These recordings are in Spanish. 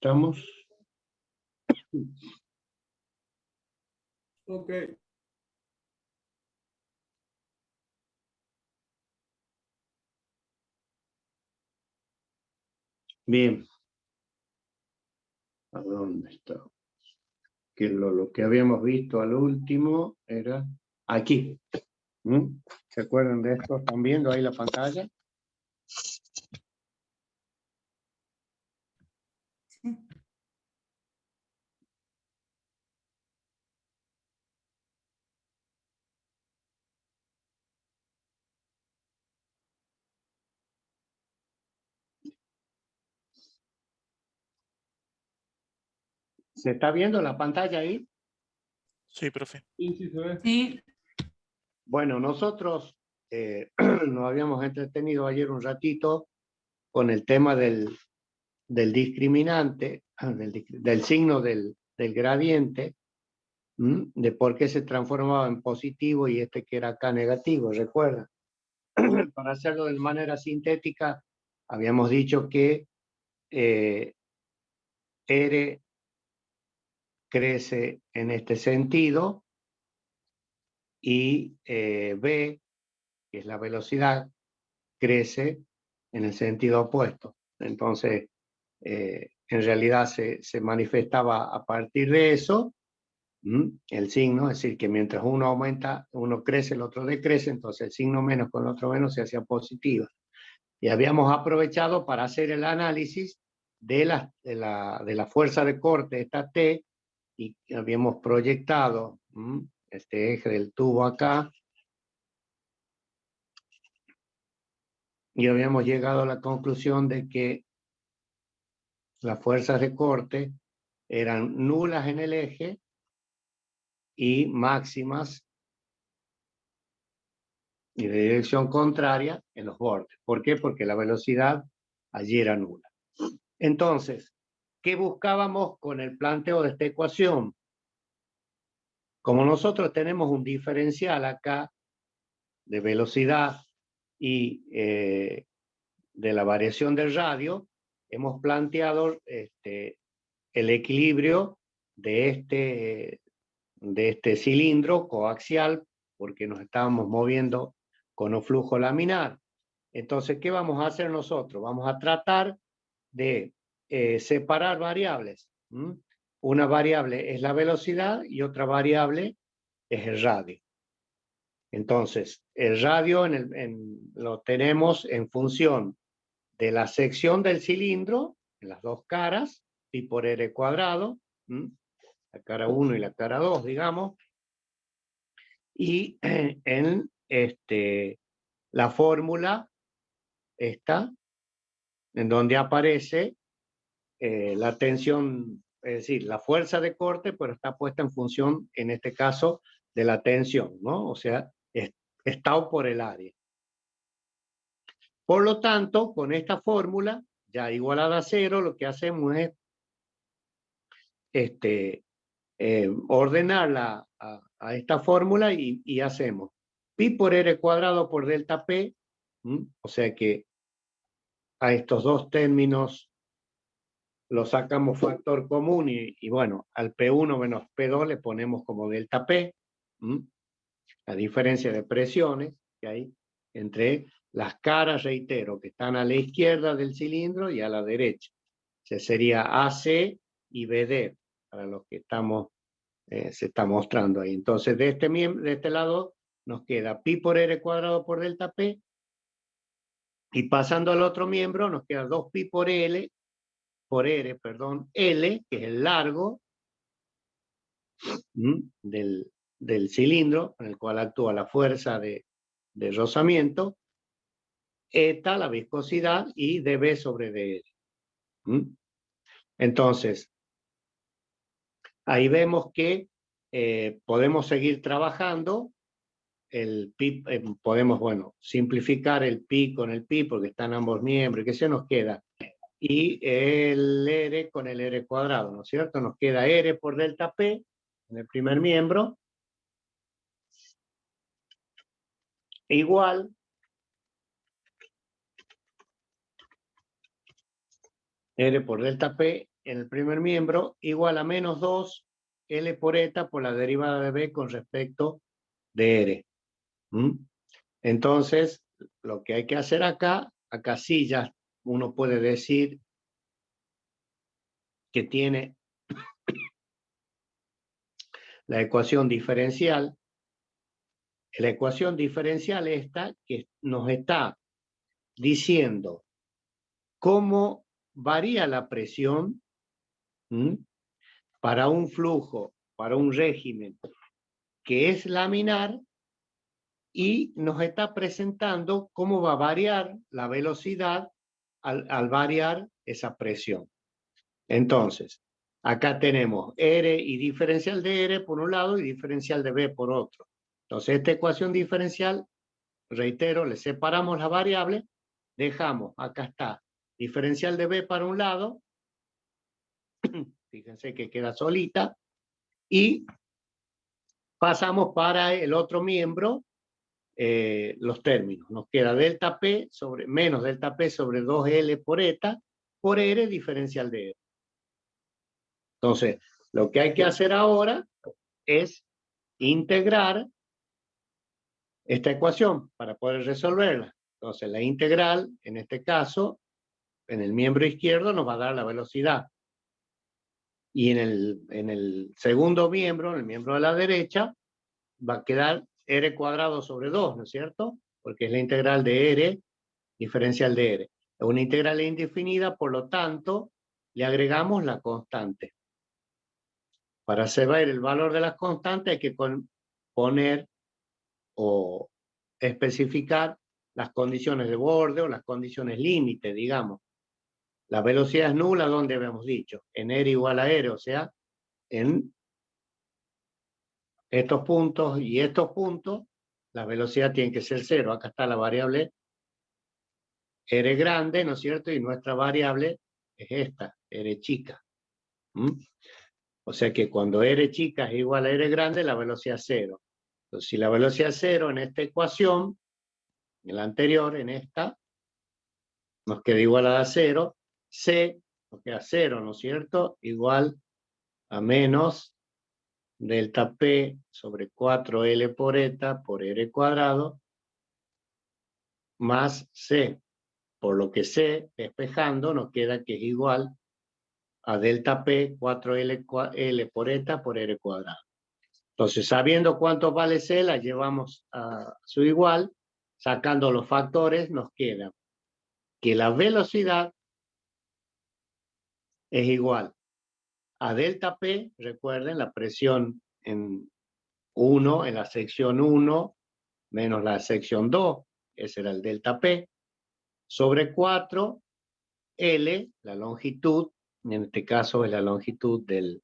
¿Estamos? Ok. Bien. ¿A dónde está? Que lo que habíamos visto al último era aquí. ¿Se acuerdan de esto? ¿Están viendo ahí la pantalla? ¿Se está viendo la pantalla ahí? Sí, profe. Sí, sí se ve. Sí, Bueno, nosotros nos habíamos entretenido ayer un ratito con el tema del discriminante, del signo del gradiente, de por qué se transformaba en positivo y este que era acá negativo, ¿recuerdan? Para hacerlo de manera sintética, habíamos dicho que R crece en este sentido y B, que es la velocidad, crece en el sentido opuesto. Entonces, en realidad se manifestaba a partir de eso el signo, es decir, que mientras uno aumenta, uno crece, el otro decrece, entonces el signo menos con el otro menos se hacía positiva. Y habíamos aprovechado para hacer el análisis de la fuerza de corte, esta T, y habíamos proyectado este eje del tubo acá, y habíamos llegado a la conclusión de que las fuerzas de corte eran nulas en el eje y máximas y de dirección contraria en los bordes. ¿Por qué? Porque la velocidad allí era nula. Entonces, ¿qué buscábamos con el planteo de esta ecuación? Como nosotros tenemos un diferencial acá de velocidad y de la variación del radio, hemos planteado el equilibrio de este cilindro coaxial, porque nos estábamos moviendo con un flujo laminar. Entonces, ¿qué vamos a hacer nosotros? Vamos a tratar de separar variables. Una variable es la velocidad y otra variable es el radio. Entonces, el radio lo tenemos en función de la sección del cilindro, en las dos caras, pi por r cuadrado, la cara 1 y la cara 2, digamos, y en la fórmula esta, en donde aparece la tensión, es decir, la fuerza de corte, pero está puesta en función, en este caso, de la tensión, ¿no? O sea, es tau por el área. Por lo tanto, con esta fórmula, ya igualada a 0, lo que hacemos es ordenarla a esta fórmula y hacemos pi por r cuadrado por delta p, o sea que a estos dos términos lo sacamos factor común y bueno, al P1 menos P2 le ponemos como delta P, la diferencia de presiones que hay entre las caras, reitero, que están a la izquierda del cilindro y a la derecha. O sea, sería AC y BD, para los que se está mostrando ahí. Entonces, de este lado nos queda pi por r cuadrado por delta P, y pasando al otro miembro nos queda 2pi por R, L, que es el largo del cilindro, en el cual actúa la fuerza de rozamiento, eta, la viscosidad, y dB sobre dr. Entonces, ahí vemos que podemos seguir trabajando. El pi, podemos, bueno, simplificar el pi con el pi, porque están ambos miembros, ¿qué se nos queda? Y el R con el R cuadrado, ¿no es cierto? Nos queda R por delta P en el primer miembro, igual R por delta P en el primer miembro igual a menos 2 L por eta por la derivada de B con respecto de R. Entonces, lo que hay que hacer acá sí ya uno puede decir que tiene la ecuación diferencial. La ecuación diferencial esta que nos está diciendo cómo varía la presión para un flujo, para un régimen que es laminar, y nos está presentando cómo va a variar la velocidad al variar esa presión. Entonces, acá tenemos R y diferencial de R por un lado y diferencial de B por otro. Entonces, esta ecuación diferencial, reitero, le separamos la variable, dejamos, acá está, diferencial de B para un lado, fíjense que queda solita, y pasamos para el otro miembro los términos. Nos queda delta P sobre, menos delta P sobre 2L por eta por R diferencial de R. Entonces, lo que hay que hacer ahora es integrar esta ecuación para poder resolverla. Entonces, la integral, en este caso, en el miembro izquierdo nos va a dar la velocidad. Y en el segundo miembro, en el miembro de la derecha, va a quedar R cuadrado sobre 2, ¿no es cierto? Porque es la integral de R diferencial de R. Es una integral indefinida, por lo tanto, le agregamos la constante. Para saber el valor de las constantes hay que poner o especificar las condiciones de borde o las condiciones límite, digamos. La velocidad es nula, ¿dónde habíamos dicho? En R igual a R, o sea, en estos puntos y estos puntos, la velocidad tiene que ser cero. Acá está la variable R grande, ¿no es cierto? Y nuestra variable es esta, R chica. O sea que cuando R chica es igual a R grande, la velocidad es cero. Entonces, si la velocidad es cero en esta ecuación, en la anterior, en esta, nos queda igual a cero, C nos queda cero, ¿no es cierto? Igual a menos delta P sobre 4L por eta por R cuadrado, más C. Por lo que C, despejando, nos queda que es igual a delta P 4L por eta por R cuadrado. Entonces, sabiendo cuánto vale C, la llevamos a su igual, sacando los factores, nos queda que la velocidad es igual a delta P, recuerden, la presión en 1, en la sección 1, menos la sección 2, ese era el delta P, sobre 4, L, la longitud, en este caso es la longitud del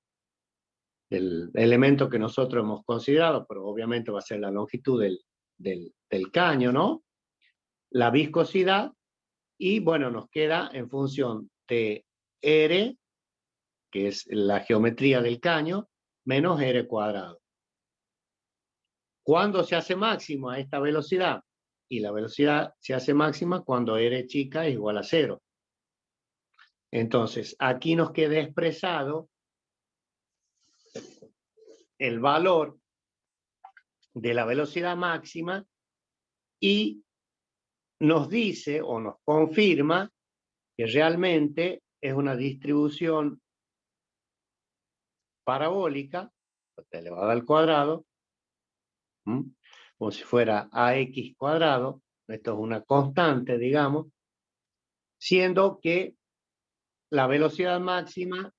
elemento que nosotros hemos considerado, pero obviamente va a ser la longitud del caño, ¿no? La viscosidad, y bueno, nos queda en función de R, que es la geometría del caño, menos R cuadrado. ¿Cuándo se hace máximo a esta velocidad? Y la velocidad se hace máxima cuando R chica es igual a 0. Entonces, aquí nos queda expresado el valor de la velocidad máxima y nos dice o nos confirma que realmente es una distribución parabólica elevada al cuadrado, como si fuera ax cuadrado. Esto es una constante, digamos, siendo que la velocidad máxima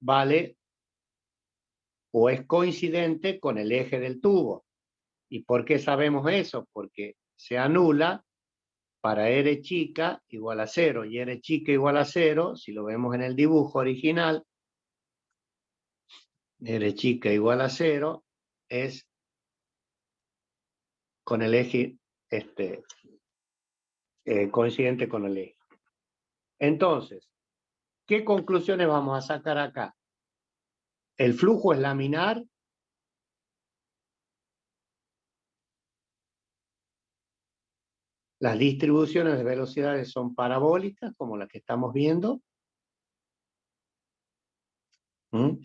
vale o es coincidente con el eje del tubo. ¿Y por qué sabemos eso? Porque se anula para R chica igual a 0 y R chica igual a 0, si lo vemos en el dibujo original, R chica igual a 0 es con el eje coincidente con el eje. Entonces, ¿qué conclusiones vamos a sacar acá? El flujo es laminar. Las distribuciones de velocidades son parabólicas, como las que estamos viendo. ¿Mm?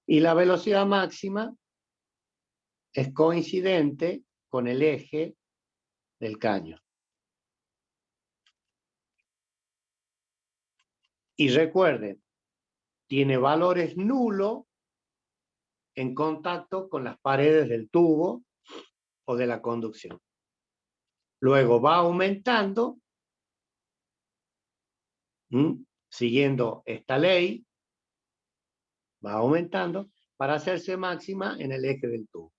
Y la velocidad máxima es coincidente con el eje del caño. Y recuerden, tiene valores nulos en contacto con las paredes del tubo o de la conducción. Luego va aumentando, siguiendo esta ley, va aumentando para hacerse máxima en el eje del tubo.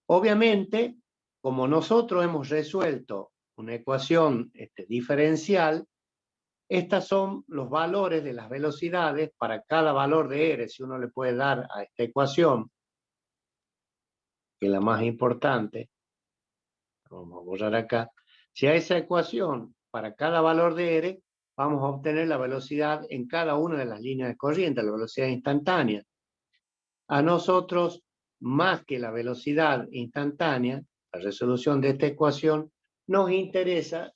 Obviamente, como nosotros hemos resuelto una ecuación diferencial, estos son los valores de las velocidades para cada valor de R. Si uno le puede dar a esta ecuación, que es la más importante, vamos a borrar acá, si a esa ecuación para cada valor de R, vamos a obtener la velocidad en cada una de las líneas de corriente, la velocidad instantánea. A nosotros, más que la velocidad instantánea, la resolución de esta ecuación, nos interesa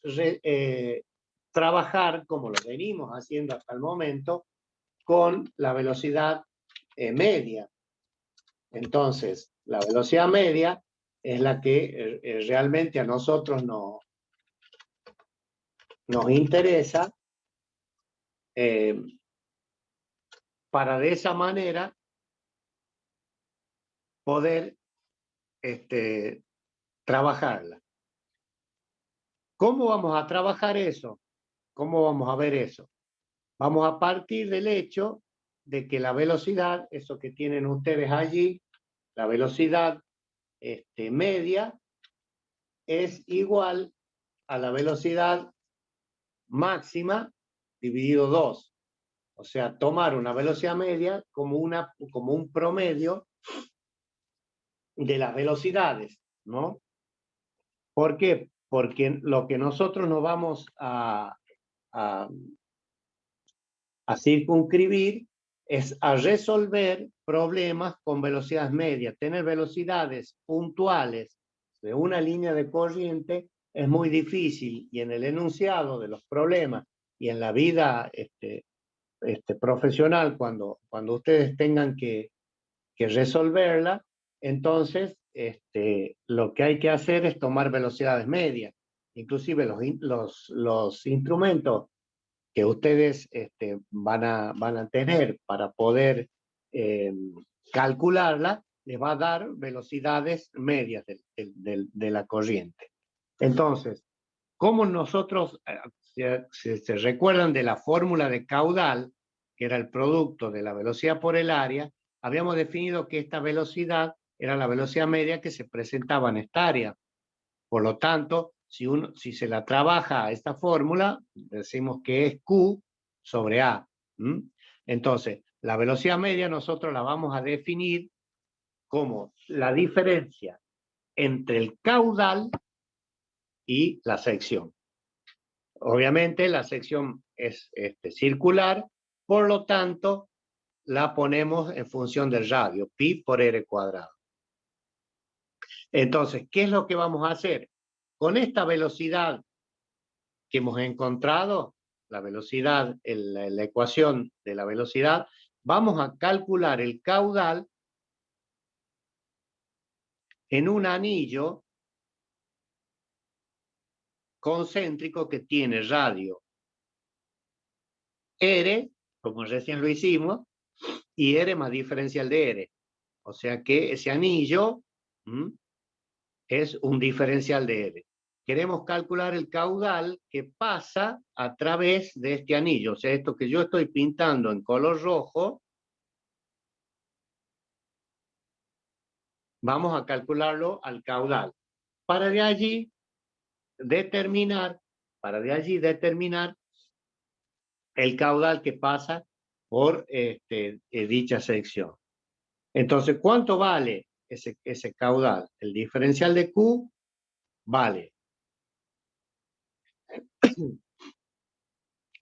trabajar, como lo venimos haciendo hasta el momento, con la velocidad media. Entonces, la velocidad media es la que realmente a nosotros nos interesa, para de esa manera poder trabajarla. ¿Cómo vamos a trabajar eso? ¿Cómo vamos a ver eso? Vamos a partir del hecho de que la velocidad, eso que tienen ustedes allí, la velocidad media, es igual a la velocidad máxima dividido 2. O sea, tomar una velocidad media como un promedio de las velocidades, ¿no? ¿Por qué? Porque lo que nosotros nos vamos a circunscribir es a resolver problemas con velocidades medias. Tener velocidades puntuales de una línea de corriente es muy difícil, y en el enunciado de los problemas y en la vida profesional, cuando ustedes tengan que resolverla, entonces lo que hay que hacer es tomar velocidades medias. Inclusive los instrumentos que ustedes van a tener para poder calcularla, les va a dar velocidades medias de la corriente. Entonces, ¿cómo nosotros se recuerdan de la fórmula de caudal, que era el producto de la velocidad por el área? Habíamos definido que esta velocidad era la velocidad media que se presentaba en esta área. Por lo tanto, si se la trabaja a esta fórmula, decimos que es Q sobre A. Entonces, la velocidad media nosotros la vamos a definir como la diferencia entre el caudal y la sección. Obviamente la sección es circular, por lo tanto la ponemos en función del radio, pi por r cuadrado. Entonces, ¿qué es lo que vamos a hacer? Con esta velocidad que hemos encontrado, la velocidad, la ecuación de la velocidad, vamos a calcular el caudal en un anillo concéntrico que tiene radio R, como recién lo hicimos, y R más diferencial de R. O sea que ese anillo es un diferencial de R. Queremos calcular el caudal que pasa a través de este anillo. O sea, esto que yo estoy pintando en color rojo, vamos a calcularlo al caudal. Para de allí determinar el caudal que pasa por dicha sección. Entonces, ¿cuánto vale ese caudal? El diferencial de Q vale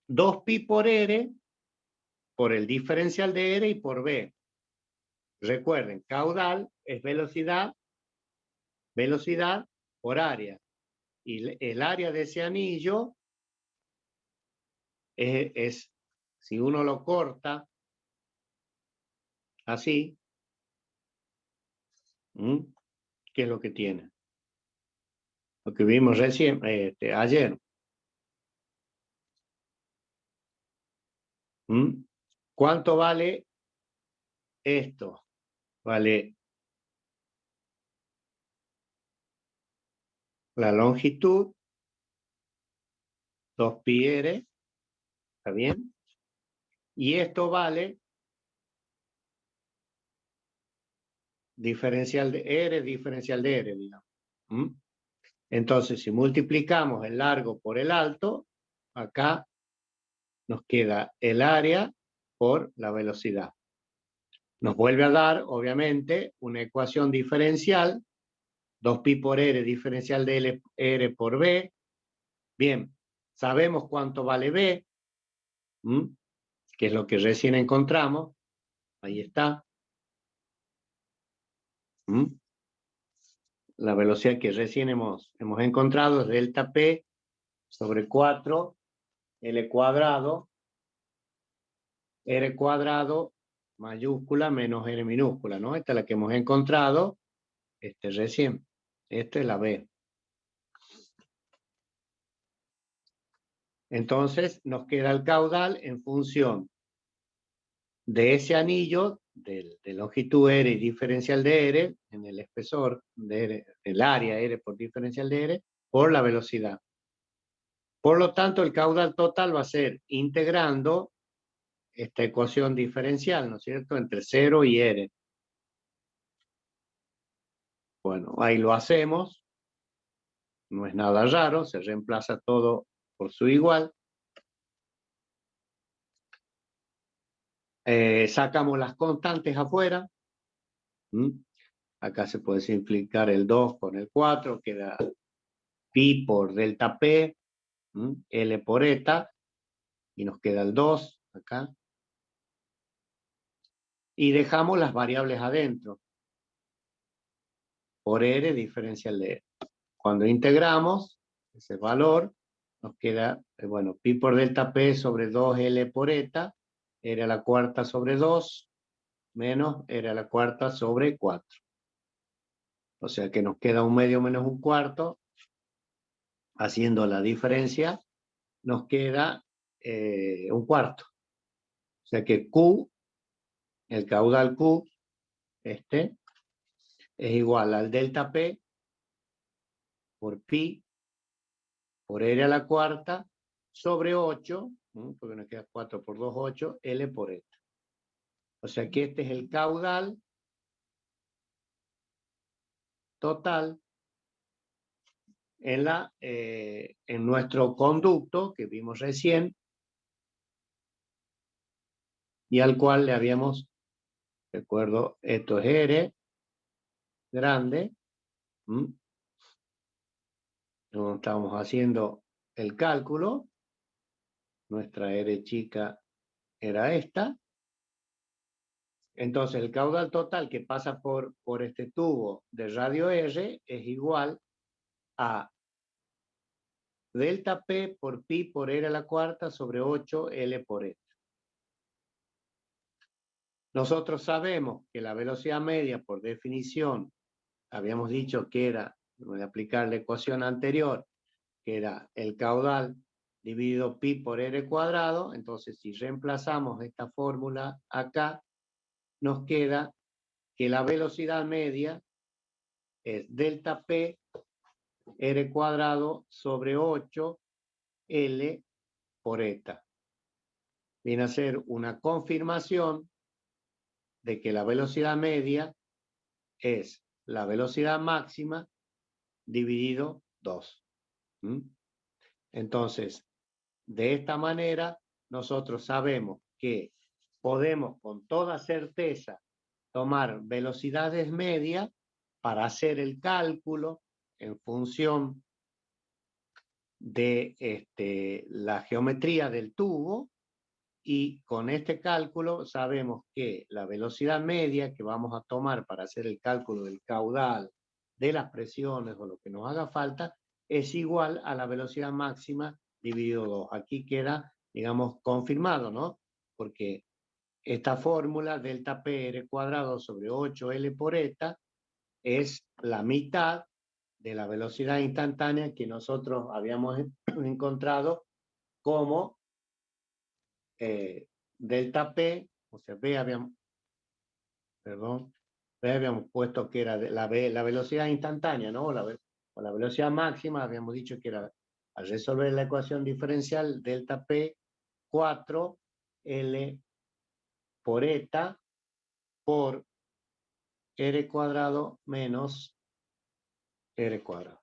2pi por R, por el diferencial de R y por B. Recuerden, caudal es velocidad por área. Y el área de ese anillo es si uno lo corta así. ¿Qué es lo que tiene? Lo que vimos recién, ayer. ¿Cuánto vale esto? Vale la longitud, 2πr, ¿está bien? Y esto vale diferencial de R, diferencial de R, digamos. Entonces, si multiplicamos el largo por el alto, acá nos queda el área por la velocidad. Nos vuelve a dar, obviamente, una ecuación diferencial, 2pi por R, diferencial de R por B. Bien, sabemos cuánto vale B, que es lo que recién encontramos. Ahí está. La velocidad que recién hemos encontrado es delta P sobre 4 L cuadrado, R cuadrado mayúscula menos R minúscula, ¿no? Esta es la que hemos encontrado recién. Esta es la B. Entonces nos queda el caudal en función de ese anillo de longitud R y diferencial de R en el espesor de R, el área R por diferencial de R por la velocidad. Por lo tanto, el caudal total va a ser integrando esta ecuación diferencial, ¿no es cierto?, entre 0 y R. Bueno, ahí lo hacemos. No es nada raro, se reemplaza todo por su igual. Sacamos las constantes afuera. Acá se puede simplificar el 2 con el 4, queda pi por delta P, L por eta, y nos queda el 2 acá. Y dejamos las variables adentro, por R diferencial de R. Cuando integramos ese valor, nos queda, bueno, pi por delta P sobre 2L por eta, R a la cuarta sobre 2, menos R a la cuarta sobre 4. O sea que nos queda 1/2 menos 1/4. Haciendo la diferencia, nos queda 1/4. O sea que Q, el caudal Q, es igual al delta P por pi por R a la cuarta sobre 8, porque nos queda 4 por 2, 8, L por eta. O sea que este es el caudal total en nuestro conducto que vimos recién y al cual le habíamos, recuerdo, esto es R grande, estábamos haciendo el cálculo, nuestra R chica era esta. Entonces el caudal total que pasa por este tubo de radio R es igual a delta P por pi por R a la cuarta sobre 8 L por eta. Nosotros sabemos que la velocidad media, por definición, habíamos dicho que era, voy a aplicar la ecuación anterior, que era el caudal dividido pi por R cuadrado. Entonces, si reemplazamos esta fórmula acá, nos queda que la velocidad media es delta P R cuadrado sobre 8 L por eta. Viene a ser una confirmación de que la velocidad media es la velocidad máxima dividido 2. Entonces, de esta manera, nosotros sabemos que podemos con toda certeza tomar velocidades medias para hacer el cálculo en función de la geometría del tubo, y con este cálculo sabemos que la velocidad media que vamos a tomar para hacer el cálculo del caudal, de las presiones o lo que nos haga falta, es igual a la velocidad máxima dividido 2. Aquí queda, digamos, confirmado, ¿no? Porque esta fórmula, delta P R cuadrado sobre 8L por eta, es la mitad de la velocidad instantánea que nosotros habíamos encontrado como delta P, o sea, B habíamos, perdón, B habíamos puesto que era la velocidad instantánea, ¿no? O la velocidad máxima, habíamos dicho que era, al resolver la ecuación diferencial, delta P 4L por eta por R cuadrado menos R cuadrado.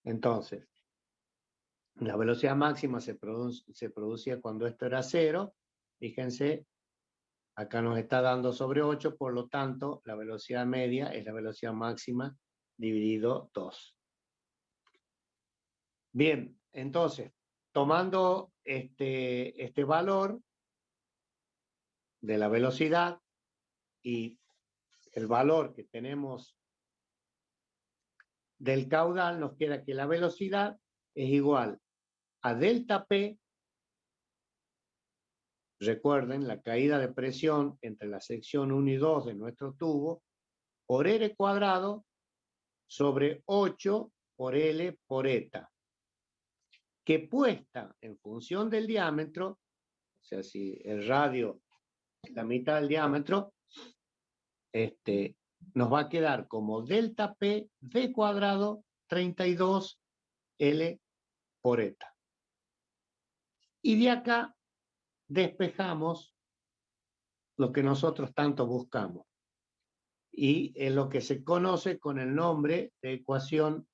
Entonces, la velocidad máxima se producía cuando esto era 0. Fíjense, acá nos está dando sobre 8, por lo tanto, la velocidad media es la velocidad máxima dividido 2. Bien, entonces, tomando este valor de la velocidad y el valor que tenemos del caudal, nos queda que la velocidad es igual a delta P. Recuerden, la caída de presión entre la sección 1 y 2 de nuestro tubo por R cuadrado sobre 8 por L por eta, que puesta en función del diámetro, o sea, si el radio es la mitad del diámetro, nos va a quedar como delta P V cuadrado 32 L por eta. Y de acá despejamos lo que nosotros tanto buscamos. Y es lo que se conoce con el nombre de ecuación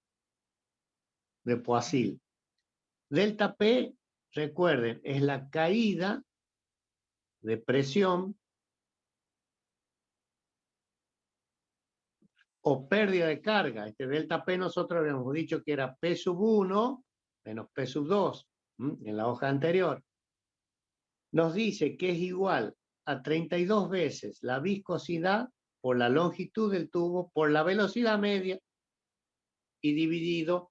de Poiseuille. Delta P, recuerden, es la caída de presión o pérdida de carga. Este delta P nosotros habíamos dicho que era P sub 1 menos P sub 2 en la hoja anterior. Nos dice que es igual a 32 veces la viscosidad por la longitud del tubo por la velocidad media y dividido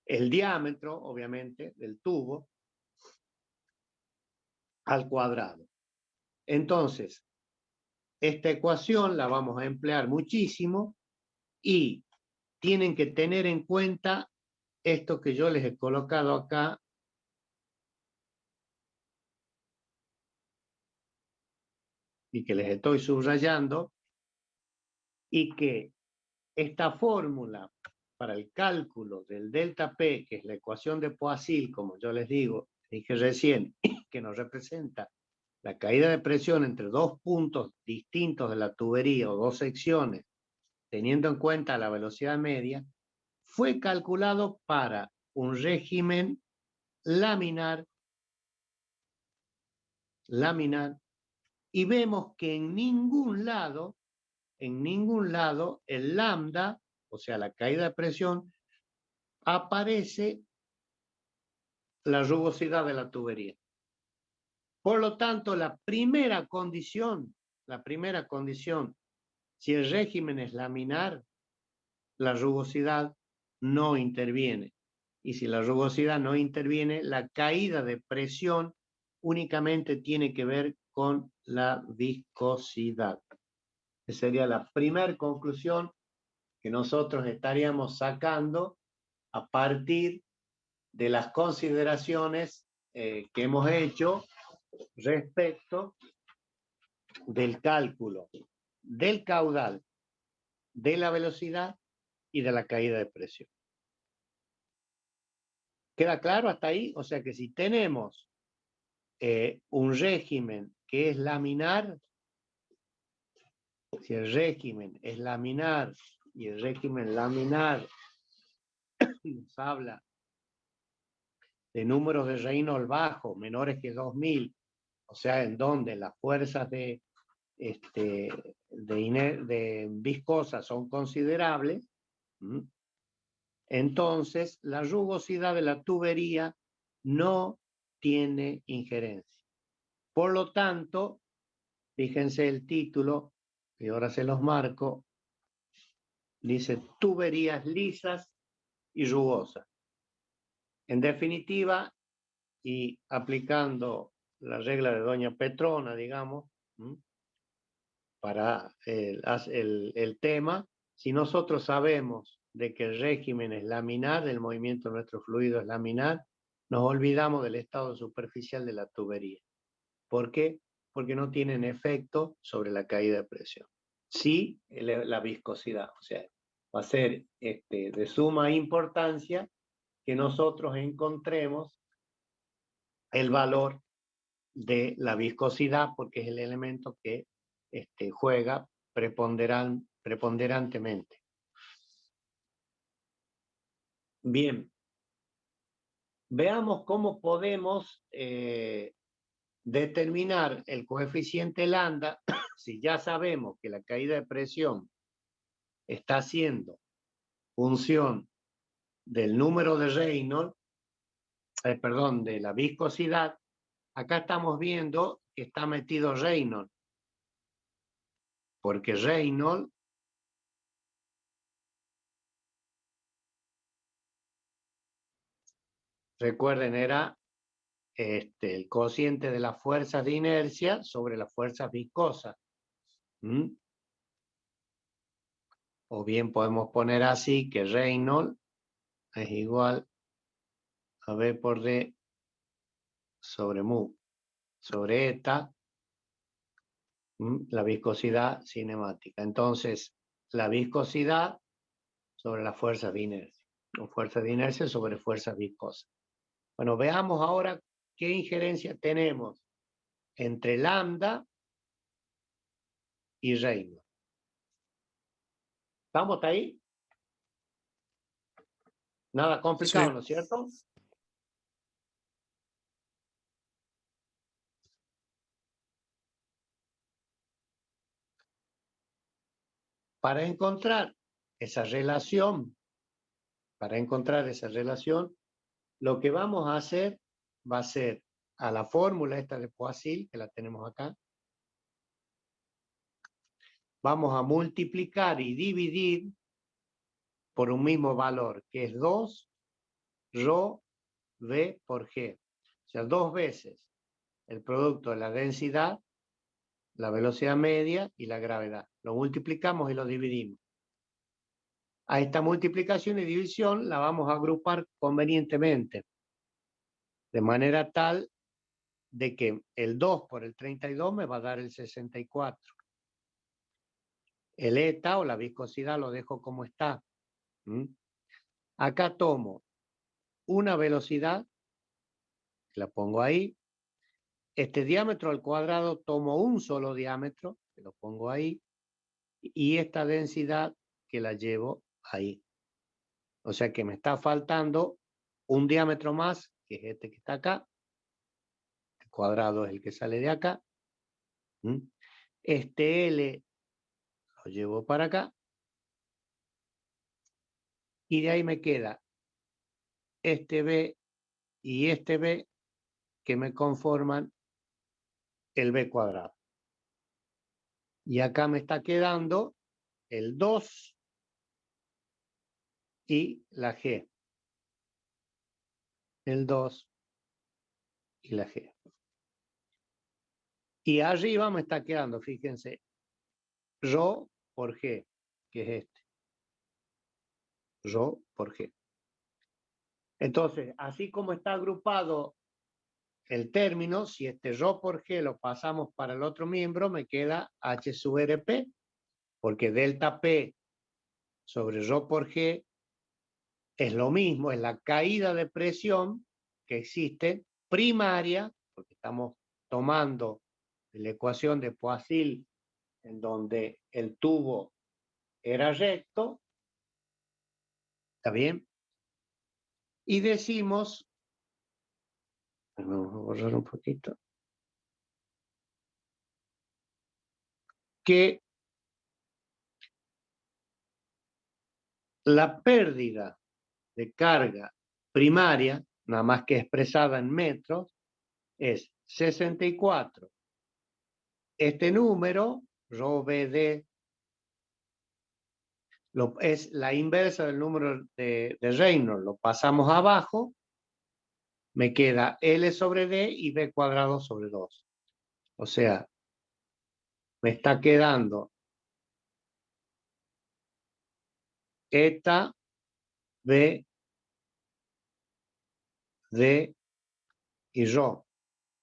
el diámetro, obviamente, del tubo al cuadrado. Entonces, esta ecuación la vamos a emplear muchísimo y tienen que tener en cuenta esto que yo les he colocado acá y que les estoy subrayando, y que esta fórmula para el cálculo del delta P, que es la ecuación de Poiseuille, como yo les dije recién, que nos representa la caída de presión entre dos puntos distintos de la tubería o dos secciones, teniendo en cuenta la velocidad media, fue calculado para un régimen laminar, y vemos que en ningún lado el lambda, o sea, la caída de presión, aparece la rugosidad de la tubería. Por lo tanto, la primera condición, si el régimen es laminar, la rugosidad no interviene. Y si la rugosidad no interviene, la caída de presión únicamente tiene que ver con la viscosidad. Esa sería la primera conclusión que nosotros estaríamos sacando a partir de las consideraciones que hemos hecho respecto del cálculo del caudal, de la velocidad y de la caída de presión. ¿Queda claro hasta ahí? O sea que si tenemos un régimen que es laminar, si el régimen es laminar y el régimen laminar nos habla de números de Reynolds bajos, menores que 2000, o sea, en donde las fuerzas de viscosa son considerables, entonces la rugosidad de la tubería no tiene injerencia. Por lo tanto, fíjense el título, que ahora se los marco, dice tuberías lisas y rugosas. En definitiva, y aplicando la regla de Doña Petrona, digamos, para el tema. Si nosotros sabemos de que el régimen es laminar, el movimiento de nuestro fluido es laminar, nos olvidamos del estado superficial de la tubería. ¿Por qué? Porque no tienen efecto sobre la caída de presión. Sí, la viscosidad, o sea, va a ser de suma importancia que nosotros encontremos el valor de la viscosidad, porque es el elemento que juega preponderantemente. Bien, veamos cómo podemos determinar el coeficiente lambda si ya sabemos que la caída de presión está siendo función del número de Reynolds, perdón, de la viscosidad. Acá estamos viendo que está metido Reynolds, porque Reynolds recuerden, era el cociente de las fuerzas de inercia sobre las fuerzas viscosas. O bien podemos poner así que Reynolds es igual a V por D sobre mu, sobre eta, la viscosidad cinemática. Entonces, la viscosidad sobre las fuerzas de inercia, o fuerzas de inercia sobre fuerzas viscosas. Bueno, veamos ahora qué injerencia tenemos entre lambda y Reynolds. ¿Estamos ahí? Nada complicado, sí, ¿no es cierto? Para encontrar esa relación, lo que vamos a hacer va a ser a la fórmula esta de Poiseuille, que la tenemos acá, vamos a multiplicar y dividir por un mismo valor, que es 2 ρ V por G. O sea, 2 veces el producto de la densidad, la velocidad media y la gravedad. Lo multiplicamos y lo dividimos. A esta multiplicación y división la vamos a agrupar convenientemente, de manera tal de que el 2 por el 32 me va a dar el 64. El eta o la viscosidad lo dejo como está. Acá tomo una velocidad, la pongo ahí. Este diámetro al cuadrado tomo un solo diámetro, que lo pongo ahí. Y esta densidad que la llevo ahí. O sea que me está faltando un diámetro más, que es este que está acá. El cuadrado es el que sale de acá. Este L lo llevo para acá. Y de ahí me queda este B y este B que me conforman el B cuadrado. Y acá me está quedando el 2 y la G. El 2 y la G. Y arriba me está quedando, fíjense, ρ por G, que es este. ρ por G. Entonces, así como está agrupado el término, si este ρ por G lo pasamos para el otro miembro, me queda H sub RP, porque delta P sobre ρ por G es lo mismo, es la caída de presión que existe primaria, porque estamos tomando la ecuación de Poiseuille en donde el tubo era recto, ¿está bien? Y decimos, vamos a borrar un poquito, que la pérdida de carga primaria, nada más que expresada en metros, es 64. Este número, ρ/BD, es la inversa del número de Reynolds. Lo pasamos abajo me queda L sobre D y B cuadrado sobre 2. O sea, me está quedando eta, B, D y rho.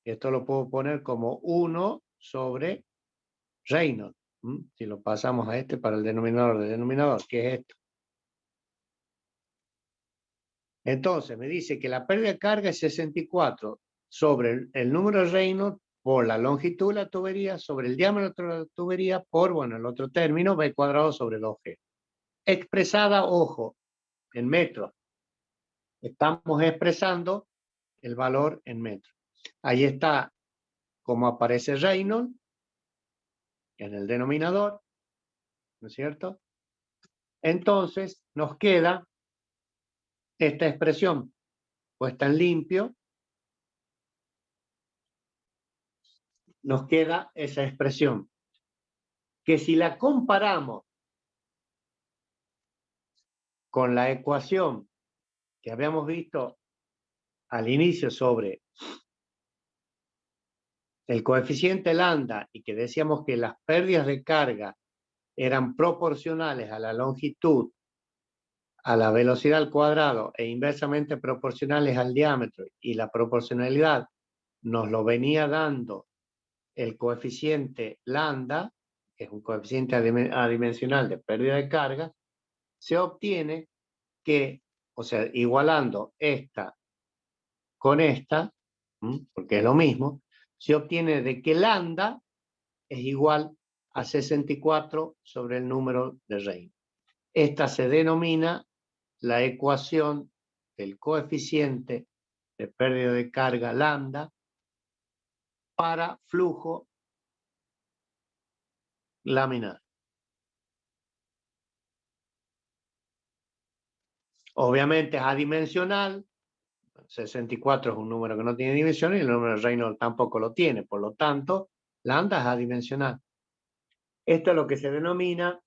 Esto lo puedo poner como 1 sobre Reynolds. Si lo pasamos a este para el denominador del denominador, que es esto. Entonces me dice que la pérdida de carga es 64 sobre el número de Reynolds por la longitud de la tubería sobre el diámetro de la tubería por, bueno, el otro término, B cuadrado sobre 2G. Expresada, ojo, en metros. Estamos expresando el valor en metros. Ahí está cómo aparece Reynolds en el denominador, ¿no es cierto? Entonces nos queda esta expresión puesta en limpio, nos queda esa expresión, que si la comparamos con la ecuación que habíamos visto al inicio sobre el coeficiente lambda y que decíamos que las pérdidas de carga eran proporcionales a la longitud, a la velocidad al cuadrado e inversamente proporcionales al diámetro, y la proporcionalidad nos lo venía dando el coeficiente lambda, que es un coeficiente adimensional de pérdida de carga, se obtiene que, o sea, igualando esta con esta, porque es lo mismo, se obtiene de que lambda es igual a 64 sobre el número de Reynolds. Esta se denomina la ecuación del coeficiente de pérdida de carga lambda para flujo laminar. Obviamente es adimensional, 64 es un número que no tiene dimensión y el número de Reynolds tampoco lo tiene, por lo tanto, lambda es adimensional. Esto es lo que se denomina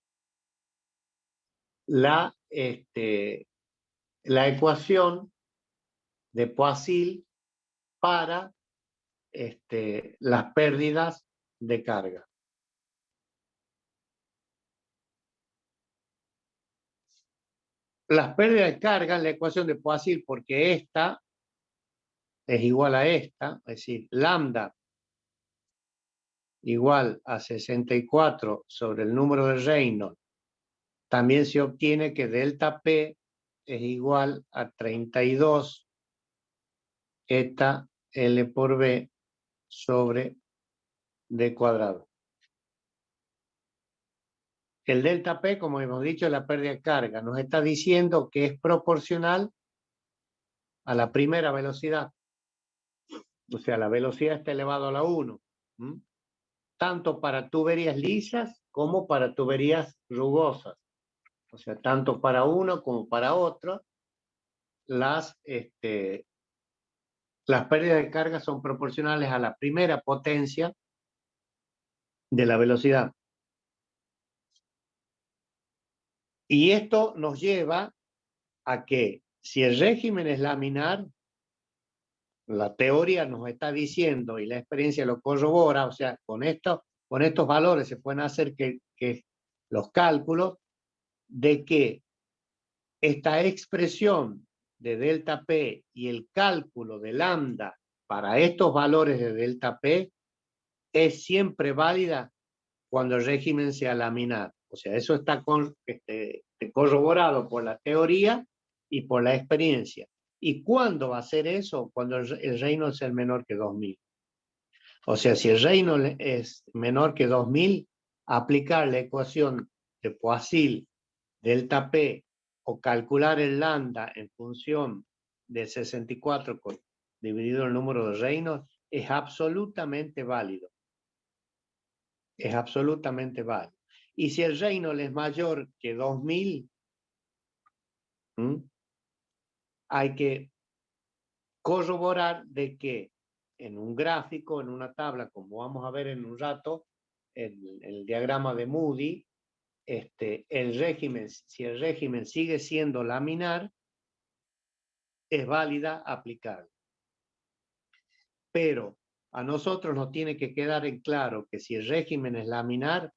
la ecuación de Poiseuille para las pérdidas de carga. Las pérdidas de carga en la ecuación de Poiseuille, porque esta es igual a esta, es decir, lambda igual a 64 sobre el número de Reynolds, también se obtiene que delta P es igual a 32 eta L por B sobre D cuadrado. El delta P, como hemos dicho, es la pérdida de carga. Nos está diciendo que es proporcional a la primera velocidad. O sea, la velocidad está elevado a la 1. Tanto para tuberías lisas como para tuberías rugosas. O sea, tanto para uno como para otro, las pérdidas de carga son proporcionales a la primera potencia de la velocidad. Y esto nos lleva a que si el régimen es laminar, la teoría nos está diciendo y la experiencia lo corrobora, o sea, con estos valores se pueden hacer que los cálculos de que esta expresión de delta P y el cálculo de lambda para estos valores de delta P es siempre válida cuando el régimen sea laminar. O sea, eso está corroborado por la teoría y por la experiencia. ¿Y cuándo va a ser eso? Cuando el Reynolds es menor que 2000. O sea, si el Reynolds es menor que 2000, aplicar la ecuación de Poiseuille, delta P, o calcular el lambda en función de 64 dividido el número de Reynolds es absolutamente válido. Es absolutamente válido. Y si el Reynolds es mayor que 2000, hay que corroborar de que en un gráfico, en una tabla, como vamos a ver en un rato, en el diagrama de Moody, el régimen, si el régimen sigue siendo laminar, es válida aplicar. Pero a nosotros nos tiene que quedar en claro que si el régimen es laminar,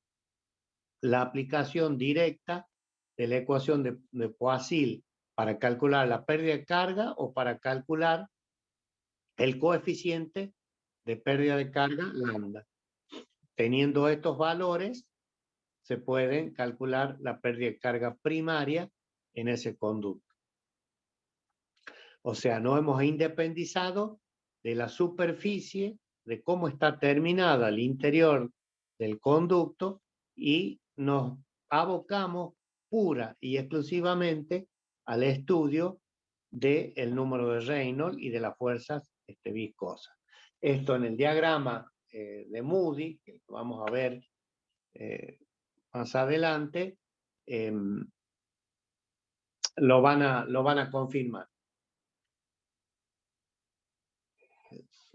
la aplicación directa de la ecuación de Poiseuille para calcular la pérdida de carga o para calcular el coeficiente de pérdida de carga lambda. Teniendo estos valores, se pueden calcular la pérdida de carga primaria en ese conducto. O sea, no hemos independizado de la superficie, de cómo está terminada el interior del conducto y nos abocamos pura y exclusivamente al estudio del número de Reynolds y de las fuerzas viscosas. Esto en el diagrama de Moody, que vamos a ver más adelante, lo van a confirmar.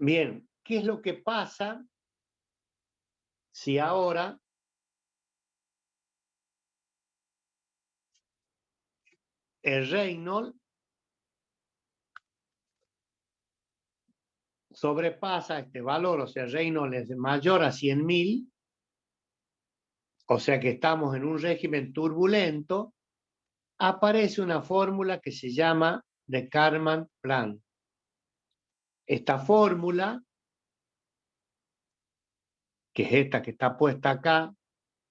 Bien, ¿qué es lo que pasa si ahora el Reynolds sobrepasa este valor? O sea, Reynolds es mayor a 100.000, o sea que estamos en un régimen turbulento. Aparece una fórmula que se llama de Karman-Plan. Esta fórmula, que es esta que está puesta acá,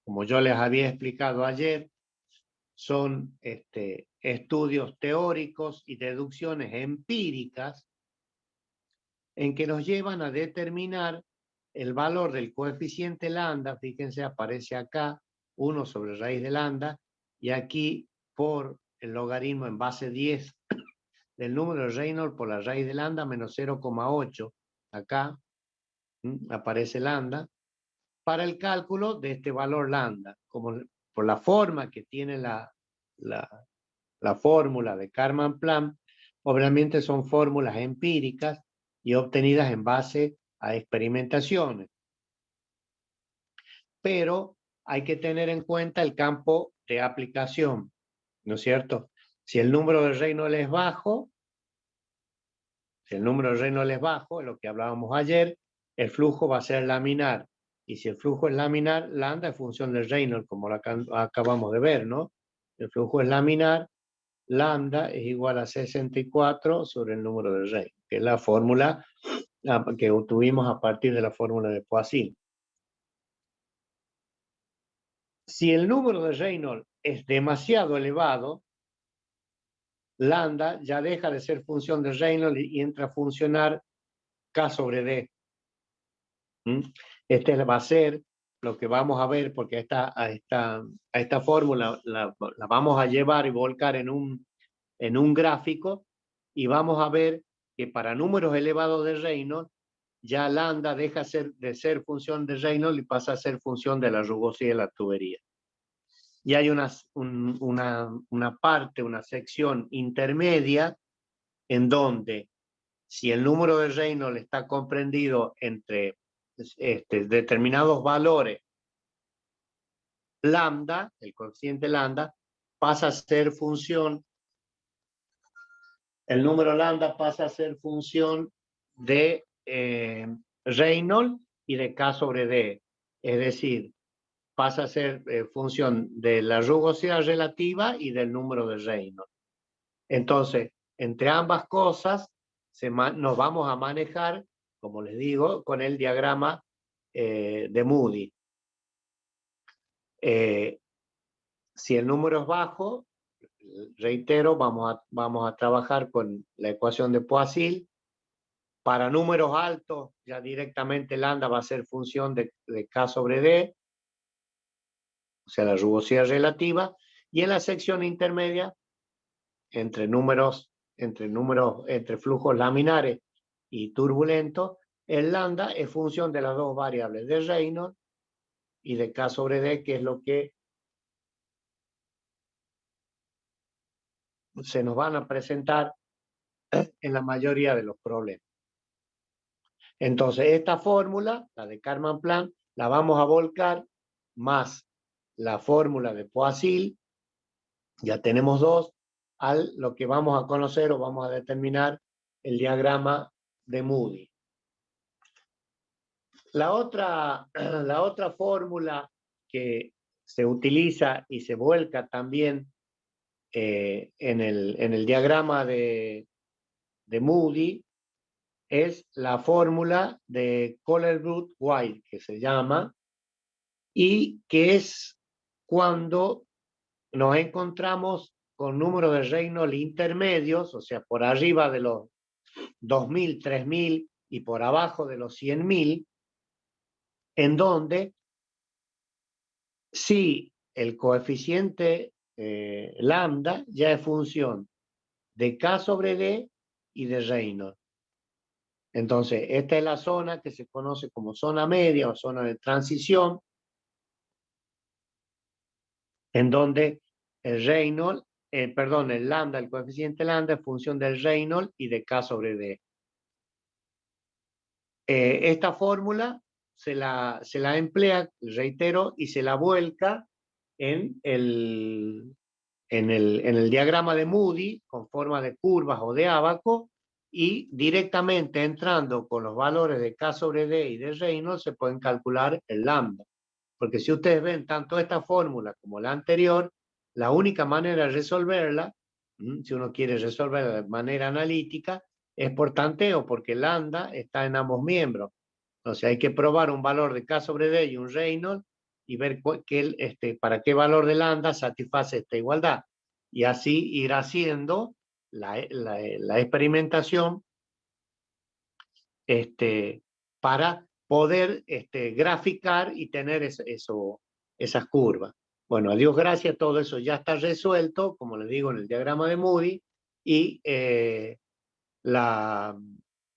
como yo les había explicado ayer, son estudios teóricos y deducciones empíricas en que nos llevan a determinar el valor del coeficiente lambda. Fíjense, aparece acá 1 sobre raíz de lambda, y aquí por el logaritmo en base 10 del número de Reynolds por la raíz de lambda menos 0,8. Acá aparece lambda para el cálculo de este valor lambda, como por la forma que tiene la fórmula de Karman-Plan. Obviamente son fórmulas empíricas y obtenidas en base a experimentaciones. Pero hay que tener en cuenta el campo de aplicación, ¿no es cierto? Si el número de Reynolds es bajo, lo que hablábamos ayer, el flujo va a ser laminar. Y si el flujo es laminar, lambda es función del Reynolds, como lo acabamos de ver, ¿no? El flujo es laminar, lambda es igual a 64 sobre el número de Reynolds, que es la fórmula que obtuvimos a partir de la fórmula de Poiseuille. Si el número de Reynolds es demasiado elevado, lambda ya deja de ser función de Reynolds y entra a funcionar K sobre D. Este va a ser lo que vamos a ver, porque a esta fórmula la vamos a llevar y volcar en un gráfico, y vamos a ver que para números elevados de Reynolds, ya lambda deja de ser función de Reynolds y pasa a ser función de la rugosidad de la tubería. Y hay una parte, una sección intermedia, en donde si el número de Reynolds está comprendido entre determinados valores, lambda, el coeficiente lambda, pasa a ser función, el número lambda pasa a ser función de Reynolds y de K sobre D. Es decir, pasa a ser función de la rugosidad relativa y del número de Reynolds. Entonces, entre ambas cosas, nos vamos a manejar, como les digo, con el diagrama de Moody. Si el número es bajo, reitero, vamos a trabajar con la ecuación de Poiseuille. Para números altos, ya directamente lambda va a ser función de K sobre D, o sea, la rugosidad relativa. Y en la sección intermedia, entre flujos laminares y turbulentos, el lambda es función de las dos variables de Reynolds y de K sobre D, que es lo que se nos van a presentar en la mayoría de los problemas. Entonces, esta fórmula, la de Karman-Plan, la vamos a volcar más la fórmula de Poiseuille, ya tenemos dos, a lo que vamos a conocer o vamos a determinar el diagrama de Moody. La otra fórmula que se utiliza y se vuelca también en el diagrama de Moody es la fórmula de Colebrook-White, que se llama, y que es cuando nos encontramos con números de Reynolds intermedios, o sea, por arriba de los 2000, 3000 y por abajo de los 100.000, en donde si el coeficiente lambda ya es función de K sobre D y de Reynolds. Entonces, esta es la zona que se conoce como zona media o zona de transición, en donde el Reynolds, perdón, el lambda, el coeficiente lambda es función del Reynolds y de K sobre D. Esta fórmula se la emplea, reitero, y se la vuelca en el diagrama de Moody con forma de curvas o de ábaco, y directamente entrando con los valores de K sobre D y de Reynolds se pueden calcular el lambda. Porque si ustedes ven tanto esta fórmula como la anterior, la única manera de resolverla, si uno quiere resolverla de manera analítica, es por tanteo, porque lambda está en ambos miembros. Entonces hay que probar un valor de K sobre D y un Reynolds y ver para qué valor de lambda satisface esta igualdad. Y así ir haciendo la experimentación para poder graficar y tener esas curvas. Bueno, a Dios gracias, todo eso ya está resuelto, como les digo, en el diagrama de Moody, y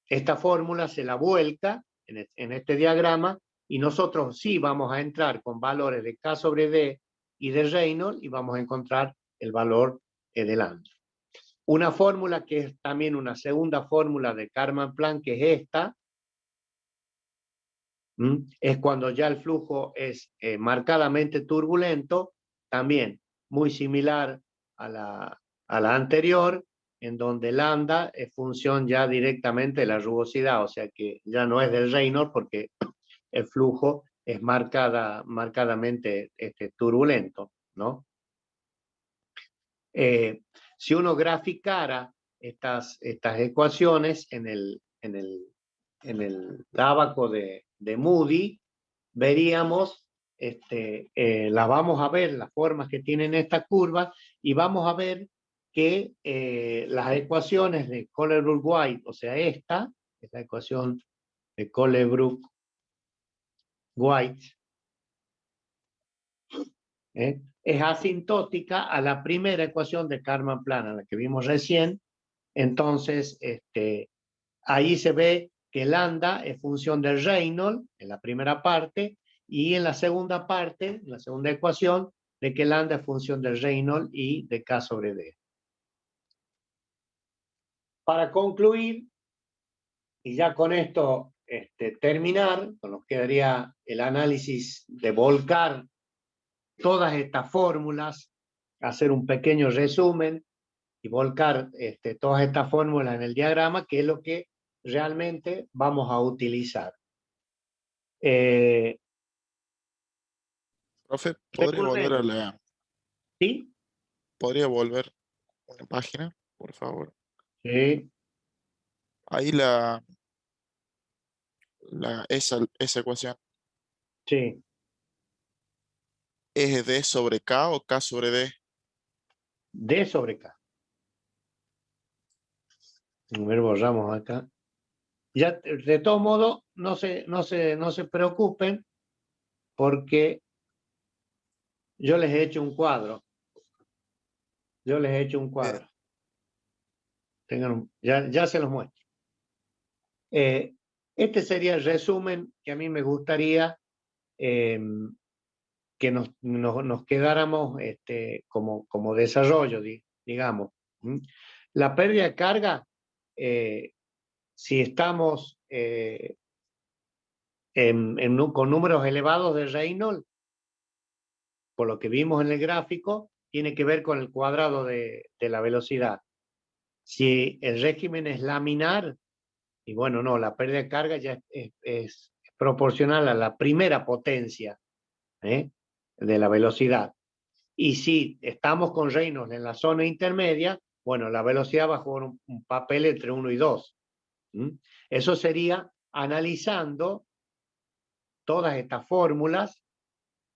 esta fórmula se la vuelca en este diagrama, y nosotros sí vamos a entrar con valores de K sobre D y de Reynolds, y vamos a encontrar el valor de lambda. Una fórmula que es también una segunda fórmula de Karman-Plan, que es esta, es cuando ya el flujo es marcadamente turbulento, también muy similar a la anterior, en donde lambda es función ya directamente de la rugosidad, o sea que ya no es del Reynolds porque el flujo es marcadamente turbulento, ¿no? Si uno graficara estas ecuaciones en el ábaco de Moody, veríamos, las vamos a ver, las formas que tienen estas curvas, y vamos a ver que las ecuaciones de Colebrook-White, o sea, esta es la ecuación de Colebrook-White, es asintótica a la primera ecuación de Karman-Plan, la que vimos recién. Entonces, ahí se ve que lambda es función del Reynolds en la primera parte, y en la segunda parte, en la segunda ecuación, de que lambda es función del Reynolds y de K sobre D. Para concluir, y ya con esto terminar, nos quedaría el análisis de volcar todas estas fórmulas, hacer un pequeño resumen y volcar todas estas fórmulas en el diagrama, que es lo que realmente vamos a utilizar. Profe, ¿podría volver a la... ¿Sí? ¿Podría volver una página, por favor? Sí, Ahí esa ecuación, sí. ¿es D sobre K o K sobre D? D sobre K. A ver, borramos acá. Ya, de todo modo, no se preocupen, porque yo les he hecho un cuadro. Yo les he hecho un Bien. cuadro. Ya se los muestro. Este sería el resumen que a mí me gustaría que nos quedáramos como desarrollo, digamos. La pérdida de carga, si estamos con números elevados de Reynolds, por lo que vimos en el gráfico, tiene que ver con el cuadrado de la velocidad. Si el régimen es laminar, y bueno, no, la pérdida de carga ya es proporcional a la primera potencia de la velocidad. Y si estamos con Reynolds en la zona intermedia, bueno, la velocidad va a jugar un papel entre 1 y 2. Eso sería analizando todas estas fórmulas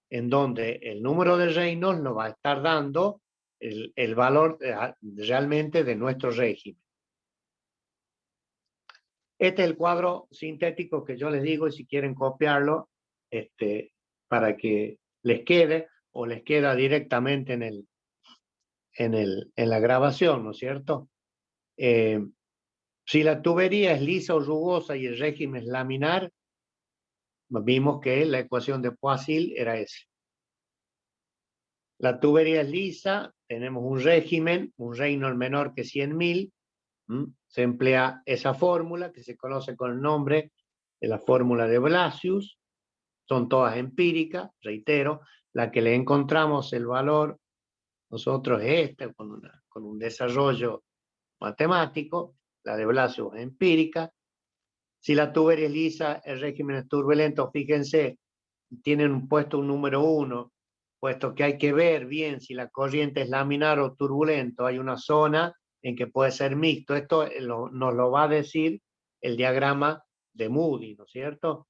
en donde el número de Reynolds nos va a estar dando el valor realmente de nuestro régimen. Este es el cuadro sintético que yo les digo, y si quieren copiarlo, para que les quede o les queda directamente en la grabación, ¿no es cierto? Si la tubería es lisa o rugosa y el régimen es laminar, vimos que la ecuación de Poiseuille era esa. La tubería es lisa, tenemos un régimen, un Reynolds menor que 100.000, se emplea esa fórmula que se conoce con el nombre de la fórmula de Blasius, son todas empíricas, reitero, la que le encontramos el valor nosotros es esta, con un desarrollo matemático, la de Blasius es empírica. Si la tubería es lisa, el régimen es turbulento, fíjense, tienen puesto un número 1, puesto que hay que ver bien si la corriente es laminar o turbulento, hay una zona en que puede ser mixto. Esto nos lo va a decir el diagrama de Moody, ¿no es cierto?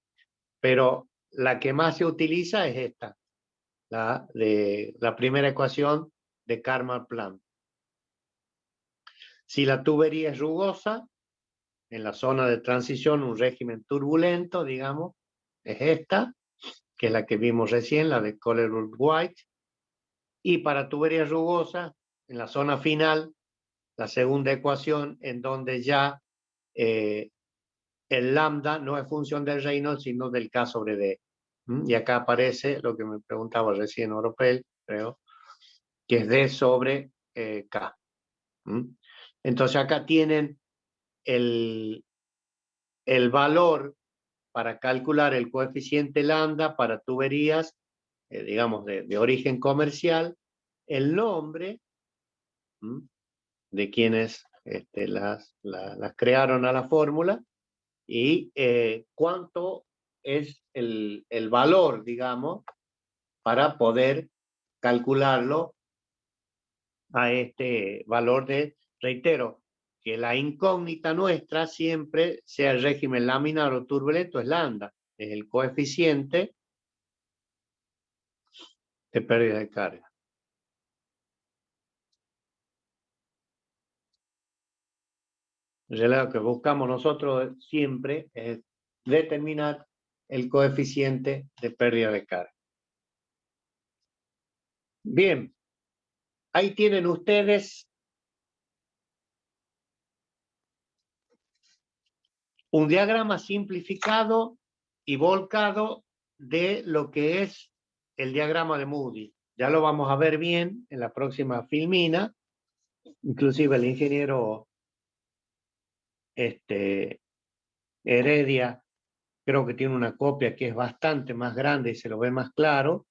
Pero la que más se utiliza es esta, la primera ecuación de Karman-Plan. Si la tubería es rugosa, en la zona de transición, un régimen turbulento, digamos, es esta, que es la que vimos recién, la de Collerud-White. Y para tuberías rugosas, en la zona final, la segunda ecuación, en donde ya el lambda no es función del Reynolds, sino del K sobre D. Y acá aparece lo que me preguntaba recién Oropel, creo, que es D sobre K. Entonces acá tienen el valor para calcular el coeficiente lambda para tuberías, digamos, de origen comercial, el nombre de quienes las crearon a la fórmula y cuánto es el valor, digamos, para poder calcularlo a este valor de, reitero, que la incógnita nuestra siempre, sea el régimen laminar o turbulento, es lambda, es el coeficiente de pérdida de carga. Lo que buscamos nosotros siempre es determinar el coeficiente de pérdida de carga. Bien, ahí tienen ustedes un diagrama simplificado y volcado de lo que es el diagrama de Moody. Ya lo vamos a ver bien en la próxima filmina. Inclusive el ingeniero Heredia creo que tiene una copia que es bastante más grande y se lo ve más claro.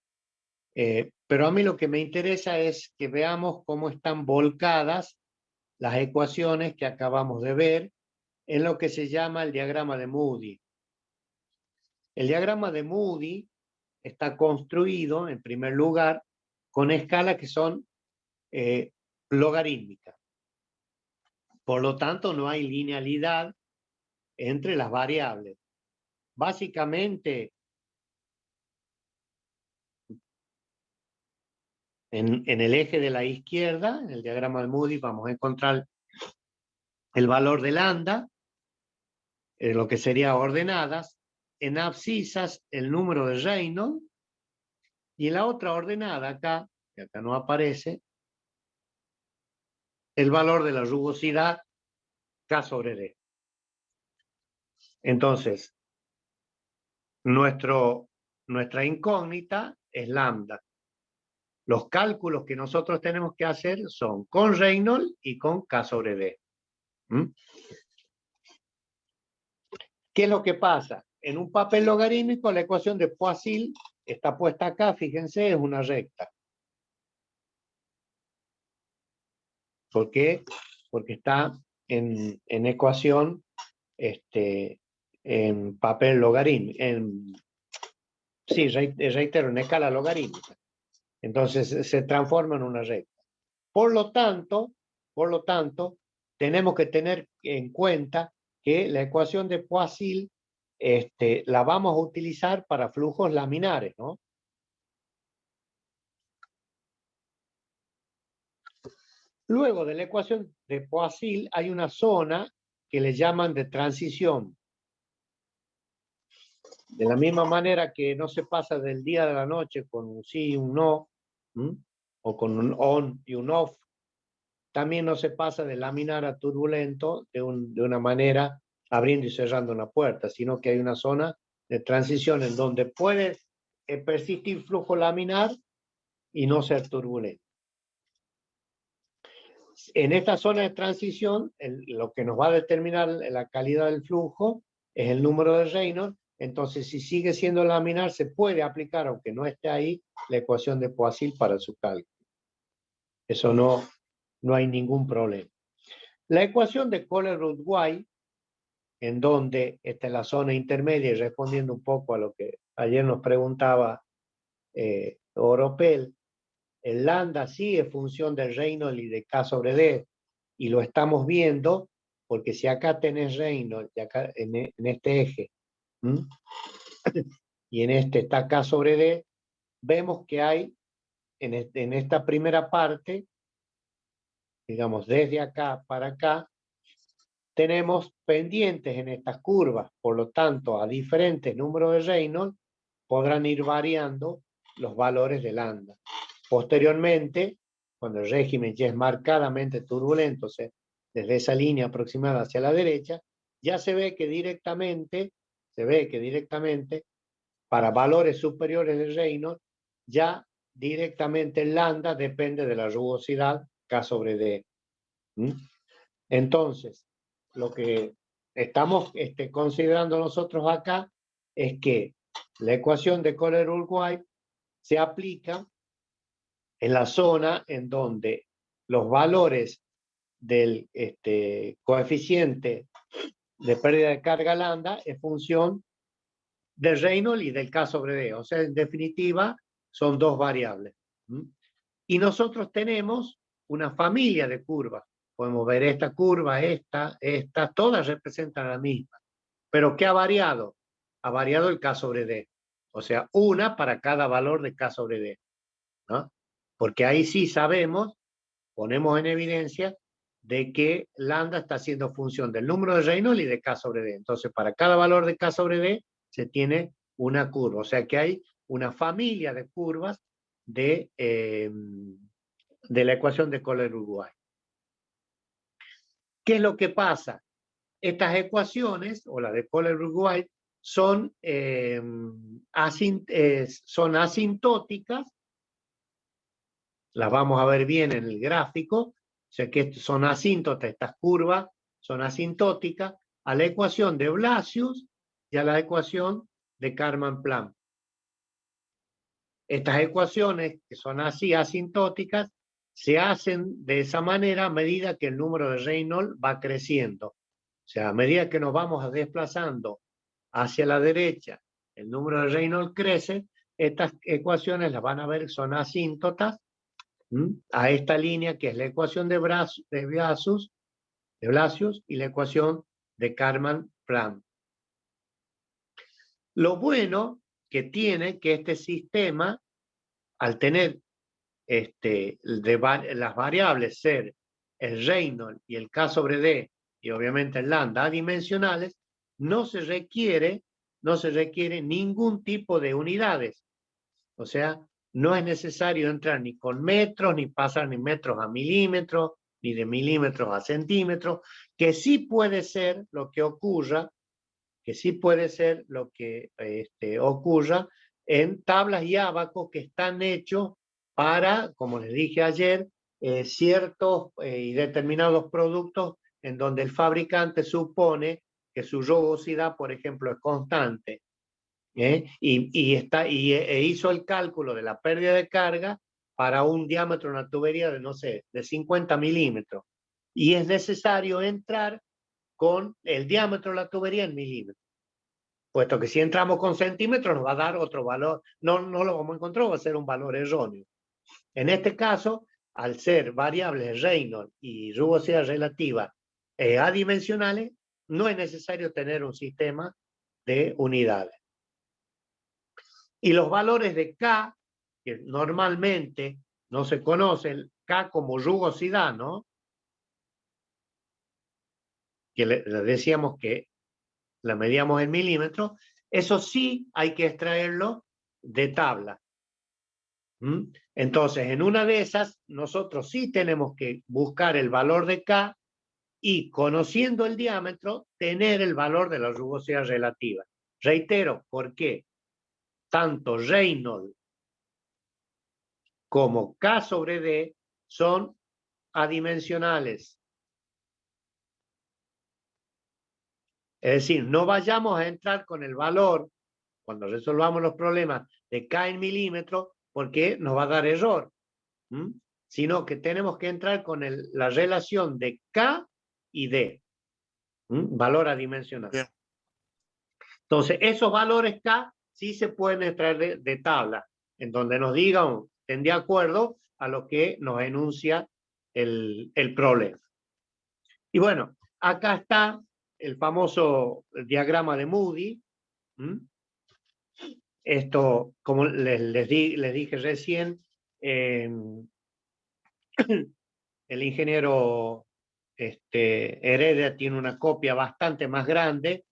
Pero a mí lo que me interesa es que veamos cómo están volcadas las ecuaciones que acabamos de ver en lo que se llama el diagrama de Moody. El diagrama de Moody está construido, en primer lugar, con escalas que son logarítmicas. Por lo tanto, no hay linealidad entre las variables. Básicamente, en el eje de la izquierda, en el diagrama de Moody, vamos a encontrar el valor de lambda, lo que sería ordenadas, en abscisas el número de Reynolds, y en la otra ordenada acá, que acá no aparece, el valor de la rugosidad K sobre D. Entonces, nuestra incógnita es lambda. Los cálculos que nosotros tenemos que hacer son con Reynolds y con K sobre D. ¿Qué es lo que pasa? En un papel logarítmico, la ecuación de Poiseuille está puesta acá, fíjense, es una recta. ¿Por qué? Porque está en ecuación en papel logarítmico, sí, reitero, en escala logarítmica. Entonces se transforma en una recta. Por lo tanto, tenemos que tener en cuenta que la ecuación de Poiseuille la vamos a utilizar para flujos laminares, ¿no? Luego de la ecuación de Poiseuille hay una zona que le llaman de transición. De la misma manera que no se pasa del día a la noche con un sí y un no, o con un on y un off, también no se pasa de laminar a turbulento de una manera abriendo y cerrando una puerta, sino que hay una zona de transición en donde puede persistir flujo laminar y no ser turbulento. En esta zona de transición, lo que nos va a determinar la calidad del flujo es el número de Reynolds. Entonces, si sigue siendo laminar, se puede aplicar, aunque no esté ahí, la ecuación de Poiseuille para su cálculo. Eso no hay ningún problema. La ecuación de Kohler-Rudway, en donde esta es la zona intermedia, y respondiendo un poco a lo que ayer nos preguntaba Oropel, el lambda sí es función del Reynolds y de K sobre D, y lo estamos viendo porque si acá tenés Reynolds y acá en este eje y en este está K sobre D, vemos que hay en esta primera parte, digamos desde acá para acá, tenemos pendientes en estas curvas, por lo tanto a diferentes números de Reynolds podrán ir variando los valores de lambda. Posteriormente, cuando el régimen ya es marcadamente turbulento, o sea, desde esa línea aproximada hacia la derecha, ya se ve que directamente, para valores superiores de Reynolds, ya directamente el lambda depende de la rugosidad K sobre D. Entonces, lo que estamos considerando nosotros acá es que la ecuación de Kohler-Rudway se aplica en la zona en donde los valores del coeficiente de pérdida de carga lambda es función del Reynolds y del K sobre D. O sea, en definitiva, son dos variables. Y nosotros tenemos una familia de curvas. Podemos ver esta curva, esta, todas representan la misma. Pero ¿qué ha variado? Ha variado el K sobre D. O sea, una para cada valor de K sobre D, ¿no? Porque ahí sí sabemos, ponemos en evidencia, de que lambda está siendo función del número de Reynolds y de K sobre D. Entonces, para cada valor de K sobre D, se tiene una curva. O sea que hay una familia de curvas de la ecuación de Kohler-Rudway. ¿Qué es lo que pasa? Estas ecuaciones, o la de Kohler-Rudway, son asintóticas. Las vamos a ver bien en el gráfico. O sea que son asíntotas, estas curvas son asintóticas a la ecuación de Blasius y a la ecuación de Karman-Plan. Estas ecuaciones, que son así asintóticas, se hacen de esa manera a medida que el número de Reynolds va creciendo. O sea, a medida que nos vamos desplazando hacia la derecha, el número de Reynolds crece, estas ecuaciones las van a ver, son asíntotas a esta línea que es la ecuación de Blasius y la ecuación de Karman-Plan. Lo bueno que tiene que este sistema, al tener las variables ser el Reynolds y el K sobre D y obviamente el lambda adimensionales, no se requiere ningún tipo de unidades. O sea, no es necesario entrar ni con metros, ni pasar ni metros a milímetros, ni de milímetros a centímetros, que sí puede ser lo que ocurra, ocurra en tablas y ábacos que están hechos para, como les dije ayer, ciertos y determinados productos en donde el fabricante supone que su rugosidad, por ejemplo, es constante. Hizo el cálculo de la pérdida de carga para un diámetro de una tubería de, no sé, de 50 milímetros. Y es necesario entrar con el diámetro de la tubería en milímetros. puesto que si entramos con centímetros nos va a dar otro valor, no lo vamos a encontrar, va a ser un valor erróneo. En este caso, al ser variables Reynolds y rugosidad relativa adimensionales, no es necesario tener un sistema de unidades. Y los valores de K, que normalmente no se conocen, K como rugosidad, ¿no? Que le decíamos que la medíamos en milímetros, eso sí hay que extraerlo de tabla. Entonces, en una de esas, nosotros sí tenemos que buscar el valor de K y, conociendo el diámetro, tener el valor de la rugosidad relativa. Reitero, ¿por qué? Tanto Reynolds como K sobre D son adimensionales. Es decir, no vayamos a entrar con el valor, cuando resolvamos los problemas, de K en milímetros, porque nos va a dar error. Sino que tenemos que entrar con la relación de K y D. Valor adimensional. Bien. Entonces, esos valores K sí se pueden extraer de tabla, en donde nos digan, estén de acuerdo a lo que nos enuncia el problema. Y bueno, acá está el famoso diagrama de Moody. Esto, como les dije recién, el ingeniero Heredia tiene una copia bastante más grande,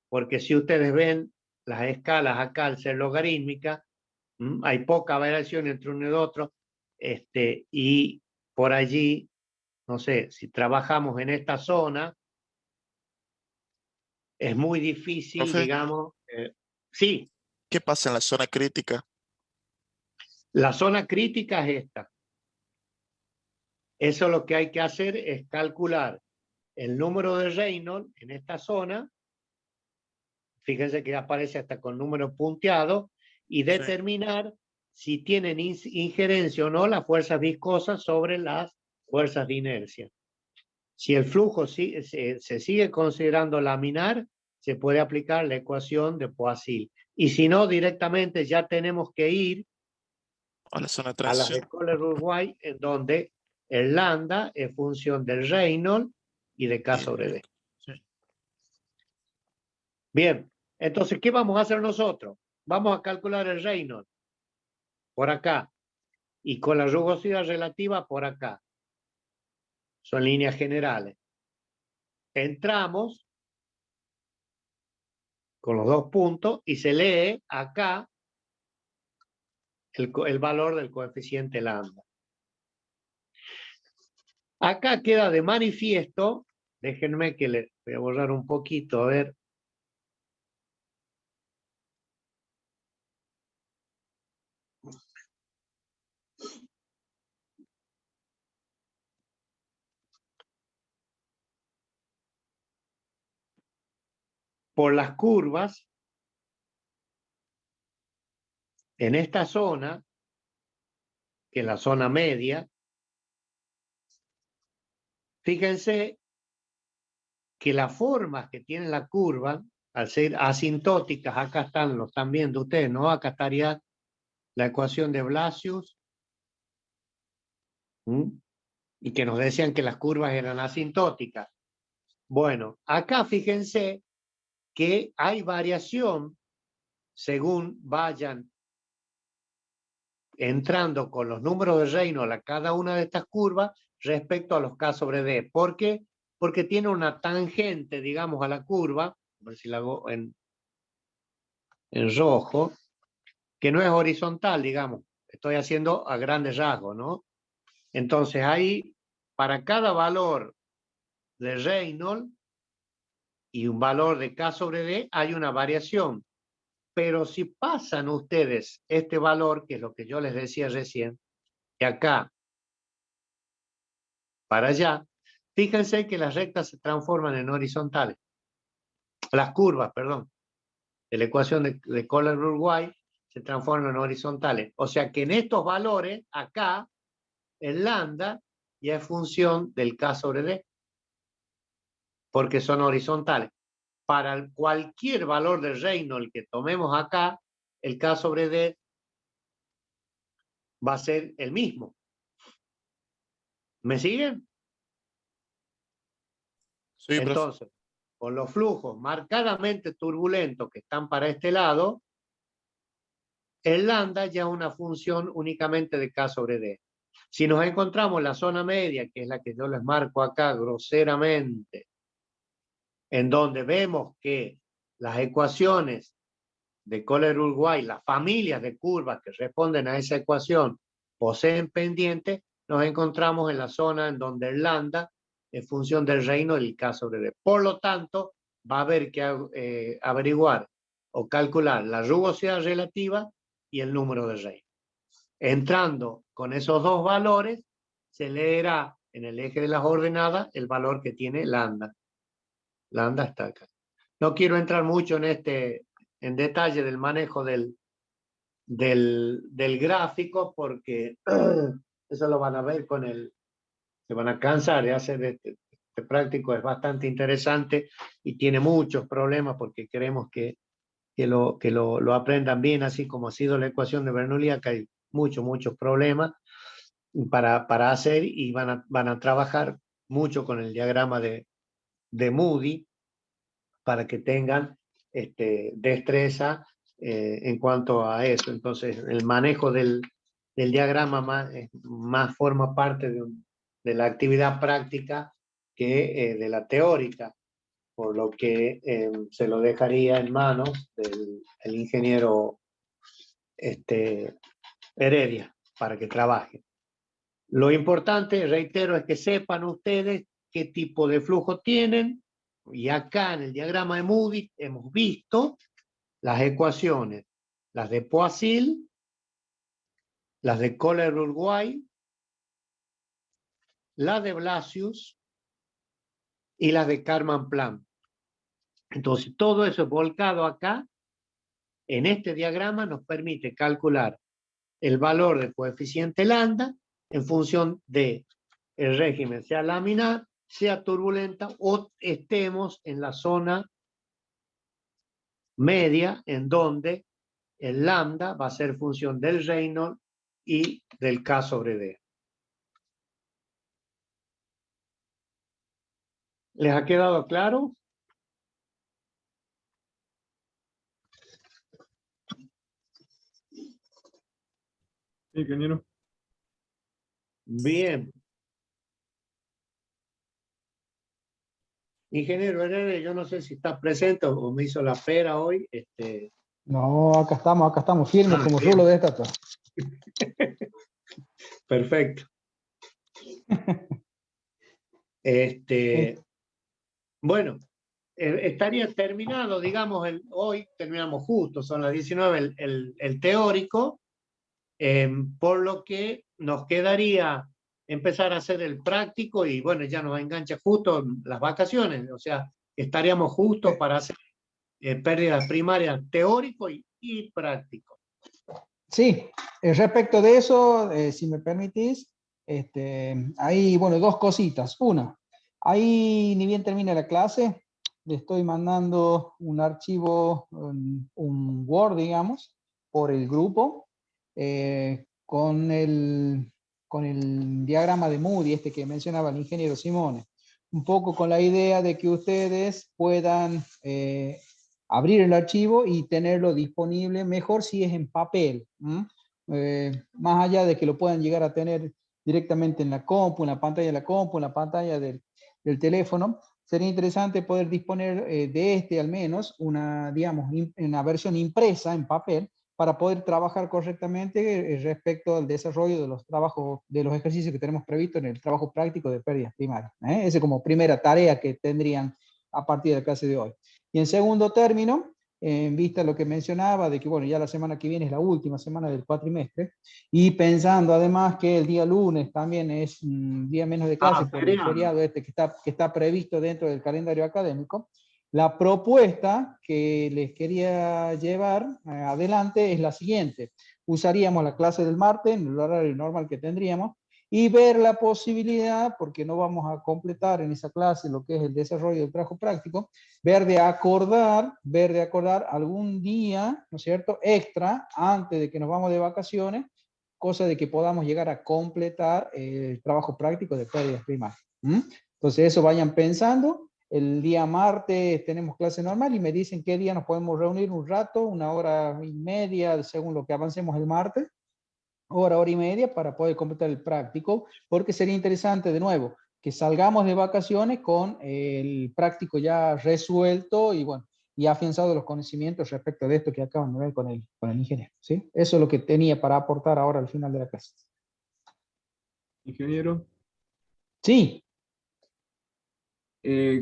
porque si ustedes ven las escalas acá al ser logarítmica, hay poca variación entre uno y otro, y por allí, no sé, si trabajamos en esta zona, es muy difícil, Profe, digamos, sí, ¿qué pasa en la zona crítica? la zona crítica es esta. Eso lo que hay que hacer es calcular el número de Reynolds en esta zona, fíjense que aparece hasta con número punteado, y determinar si tienen injerencia o no las fuerzas viscosas sobre las fuerzas de inercia. Si el flujo se sigue considerando laminar, se puede aplicar la ecuación de Poiseuille. Y si no, directamente ya tenemos que ir A la zona de a las transición. de Kohler-Uruguay, en donde el lambda es función del Reynolds y de K sobre D. Sí. Bien, entonces, ¿qué vamos a hacer nosotros? Vamos a calcular el Reynolds por acá y con la rugosidad relativa por acá. Son líneas generales. Entramos con los dos puntos y se lee acá el valor del coeficiente lambda. Acá queda de manifiesto, déjenme que le voy a borrar un poquito, a ver. Por las curvas, en esta zona, que es la zona media, fíjense que las formas que tiene la curva, al ser asintóticas, acá están, lo están viendo ustedes, ¿no? Acá estaría la ecuación de Blasius, y que nos decían que las curvas eran asintóticas. Bueno, acá fíjense que hay variación según vayan entrando con los números de Reynolds a cada una de estas curvas respecto a los K sobre D. ¿Por qué? Porque tiene una tangente, digamos, a la curva, a ver si la hago en rojo, que no es horizontal, digamos. Estoy haciendo a grandes rasgos, ¿no? Entonces ahí, para cada valor de Reynolds y un valor de K sobre D, hay una variación. Pero si pasan ustedes este valor, que es lo que yo les decía recién, de acá para allá, fíjense que las rectas se transforman en horizontales. Las curvas, perdón, de la ecuación de Kohler-Uruguay se transforman en horizontales. O sea que en estos valores, acá, el lambda ya es función del K sobre D, porque son horizontales. para cualquier valor de Reynolds que tomemos acá, el K sobre D va a ser el mismo. ¿Me siguen? Sí, profe. Entonces, con los flujos marcadamente turbulentos que están para este lado, el lambda ya es una función únicamente de K sobre D. Si nos encontramos en la zona media, que es la que yo les marco acá groseramente, en donde vemos que las ecuaciones de Kohler-Uruguay, las familias de curvas que responden a esa ecuación poseen pendientes, nos encontramos en la zona en donde el lambda es función del reino del K sobre D. Por lo tanto, va a haber que averiguar o calcular la rugosidad relativa y el número de reino. Entrando con esos dos valores, se leerá en el eje de las ordenadas el valor que tiene lambda. Lambda está acá. No quiero entrar mucho en detalle del manejo del gráfico, porque eso lo van a ver se van a cansar de hacer este práctico. Es bastante interesante y tiene muchos problemas, porque queremos que lo aprendan bien, así como ha sido la ecuación de Bernoulli. Acá hay muchos problemas para hacer, y van a trabajar mucho con el diagrama de Moody para que tengan destreza en cuanto a eso. Entonces, el manejo del diagrama más forma parte de la actividad práctica que de la teórica, por lo que se lo dejaría en manos del ingeniero Heredia para que trabaje. Lo importante, reitero, es que sepan ustedes qué tipo de flujo tienen, y acá en el diagrama de Moody hemos visto las ecuaciones, las de Poiseuille, las de Kohler-Uruguay, la de Blasius y las de Karman-Plan. Entonces, todo eso volcado acá en este diagrama nos permite calcular el valor del coeficiente lambda en función de el régimen, sea laminar, sea turbulenta, o estemos en la zona media, en donde el lambda va a ser función del Reynolds y del K sobre D. ¿Les ha quedado claro? Sí, ingeniero. Bien. Ingeniero Heredia, yo no sé si está presente o me hizo la pera hoy. No, acá estamos firmes como bien. rulo de estatua. Perfecto. Bueno, estaría terminado, digamos, hoy terminamos justo, son las 19, el teórico, por lo que nos quedaría empezar a hacer el práctico, y bueno, ya nos engancha justo las vacaciones, o sea, estaríamos justos para hacer pérdidas primarias teórico y práctico. Sí, respecto de eso, si me permitís, hay, bueno, dos cositas. Una, ahí ni bien termina la clase, le estoy mandando un archivo, un Word, digamos, por el grupo, con el diagrama de Moody, que mencionaba el ingeniero Simone. Un poco con la idea de que ustedes puedan abrir el archivo y tenerlo disponible, mejor si es en papel, más allá de que lo puedan llegar a tener directamente en la compu, en la pantalla de la compu, en la pantalla del teléfono. Sería interesante poder disponer de al menos una, digamos, una versión impresa en papel, para poder trabajar correctamente respecto al desarrollo de los trabajos, de los ejercicios que tenemos previsto en el trabajo práctico de pérdidas primarias. Esa como primera tarea que tendrían a partir de la clase de hoy. Y en segundo término, en vista de lo que mencionaba, de que bueno, ya la semana que viene es la última semana del cuatrimestre, y pensando además que el día lunes también es un día menos de clase por el feriado que está previsto dentro del calendario académico, la propuesta que les quería llevar adelante es la siguiente. Usaríamos la clase del martes en el horario normal que tendríamos, y ver la posibilidad, porque no vamos a completar en esa clase lo que es el desarrollo del trabajo práctico, ver de acordar algún día, ¿no es cierto?, extra antes de que nos vamos de vacaciones, cosa de que podamos llegar a completar el trabajo práctico de pérdidas primarias. Entonces eso vayan pensando. El día martes tenemos clase normal y me dicen qué día nos podemos reunir un rato, 1 hora y media, según lo que avancemos el martes, hora y media para poder completar el práctico, porque sería interesante de nuevo que salgamos de vacaciones con el práctico ya resuelto y bueno, y afianzado los conocimientos respecto de esto que acaban de ver con el ingeniero, ¿sí? Eso es lo que tenía para aportar ahora al final de la clase. Ingeniero, Sí,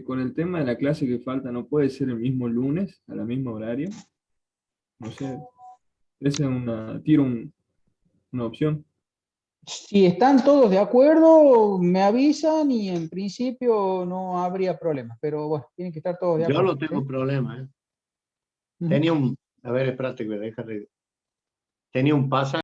con el tema de la clase que falta, ¿no puede ser el mismo lunes, a la misma horario? No sé, esa es una opción. si están todos de acuerdo, me avisan y en principio no habría problema, pero bueno, tienen que estar todos de Yo acuerdo, no tengo ¿sí? problema, ¿eh? Ujú. Tenía un, a ver, espérate que me deja. Tenía un pasaje